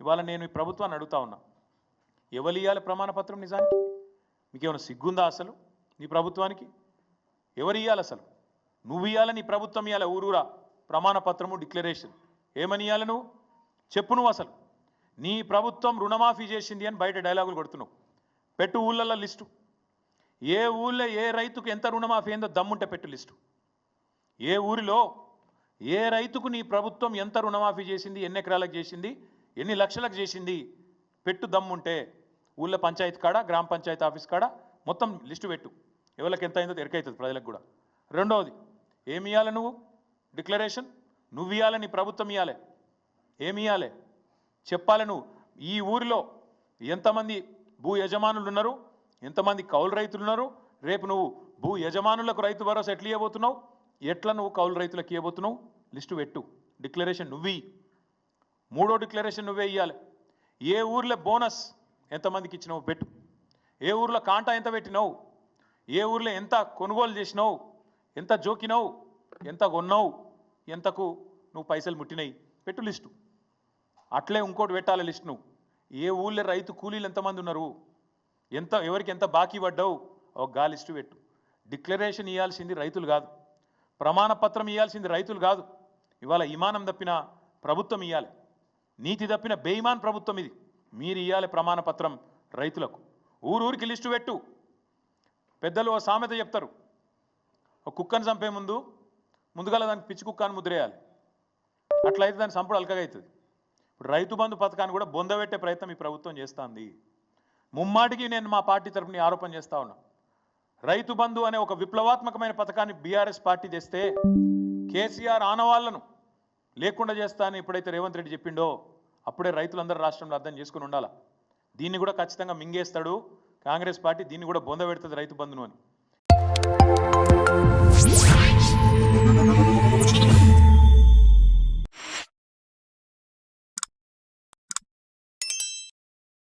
ఇవాళ నేను ఈ ప్రభుత్వాన్ని అడుగుతా ఉన్నా, ఎవరు ఇవ్వాలి ప్రమాణ పత్రం? నిజానికి మీకేమైనా సిగ్గుందా అసలు? నీ ప్రభుత్వానికి ఎవరు ఇవ్వాలి అసలు? నువ్వు ఇవ్వాలి, నీ ప్రభుత్వం ఇవ్వాలి. ఊరూరా ప్రమాణ పత్రము, డిక్లరేషన్ ఏమని ఇవ్వాలి? నువ్వు చెప్పు. నువ్వు అసలు నీ ప్రభుత్వం రుణమాఫీ చేసింది అని బయట డైలాగులు కొడుతున్నావు. పెట్టు ఊళ్ళల్లో లిస్టు. ఏ ఊళ్ళో ఏ రైతుకు ఎంత రుణమాఫీ అయిందో దమ్ముంటే పెట్టు లిస్టు. ఏ ఊరిలో ఏ రైతుకు నీ ప్రభుత్వం ఎంత రుణమాఫీ చేసింది, ఎన్ని ఎకరాలకు చేసింది, ఎన్ని లక్షలకు చేసింది పెట్టు దమ్ముంటే. ఊళ్ళో పంచాయతీ కాడ, గ్రామ పంచాయతీ ఆఫీస్ కాడ మొత్తం లిస్టు పెట్టు. ఎవరికి ఎంత అయిందో ఎరకైతుంది ప్రజలకు కూడా. రెండవది, ఏమి ఇవ్వాలి నువ్వు? డిక్లరేషన్ నువ్వు ఇవ్వాలి, నీ ప్రభుత్వం ఇవ్వాలి. ఏమి ఇవ్వాలి చెప్పాలి నువ్వు. ఈ ఊరిలో ఎంతమంది భూ యజమానులు ఉన్నారు, ఎంతమంది కౌలు రైతులు ఉన్నారు, రేపు నువ్వు భూ యజమానులకు రైతు భరోసా ఎట్లా ఇవ్వబోతున్నావు, ఎట్లా నువ్వు కౌలు రైతులకు ఇవ్వబోతున్నావు, లిస్టు పెట్టు. డిక్లరేషన్ నువ్వు. మూడో డిక్లరేషన్ నువ్వే ఇవ్వాలి. ఏ ఊర్లో బోనస్ ఎంతమందికి ఇచ్చినావు పెట్టు. ఏ ఊర్లో కాంటా ఎంత పెట్టినావు, ఏ ఊర్లో ఎంత కొనుగోలు చేసినావు, ఎంత జోకినావు, ఎంత కొన్నావు, ఎంతకు నువ్వు పైసలు ముట్టినాయి పెట్టు లిస్టు. అట్లే ఇంకోటి పెట్టాలి లిస్ట్. నువ్వు ఏ ఊళ్ళో రైతు కూలీలు ఎంతమంది ఉన్నారు, ఎవరికి ఎంత బాకీ పడ్డావు, ఒక గా లిస్టు పెట్టు. డిక్లరేషన్ ఇవ్వాల్సింది రైతులు కాదు, ప్రమాణ పత్రం ఇవ్వాల్సింది రైతులు కాదు. ఇవాళ ఇమానం తప్పిన ప్రభుత్వం ఇవ్వాలి, నీతి తప్పిన బేయిమాన్ ప్రభుత్వం ఇది. మీరు ఇవ్వాలి ప్రమాణ పత్రం రైతులకు. ఊరూరికి లిస్టు పెట్టు. పెద్దలు ఓ సామెత చెప్తారు, ఒక కుక్కను చంపే ముందుగా దానికి పిచ్చి కుక్క అని ముద్రేయాలి. అట్లయితే దాని సంపుడు అల్కగా అవుతుంది. ఇప్పుడు రైతు బంధు పథకాన్ని కూడా బొందబెట్టే ప్రయత్నం ఈ ప్రభుత్వం చేస్తుంది. ముమ్మాటికి నేను మా పార్టీ తరఫున ఆరోపణ చేస్తా ఉన్నా. రైతు బంధు అనే ఒక విప్లవాత్మకమైన పథకాన్ని బీఆర్ఎస్ పార్టీ తెస్తే కేసీఆర్ ఆనవాళ్లను లేకుండా చేస్తా అని ఎప్పుడైతే రేవంత్ రెడ్డి చెప్పిండో అప్పుడే రైతులందరూ రాష్ట్రంలో అర్థం చేసుకుని ఉండాలి. దీన్ని కూడా ఖచ్చితంగా మింగేస్తాడు కాంగ్రెస్ పార్టీ, దీన్ని కూడా బొందబెడుతుంది రైతు బంధును అని.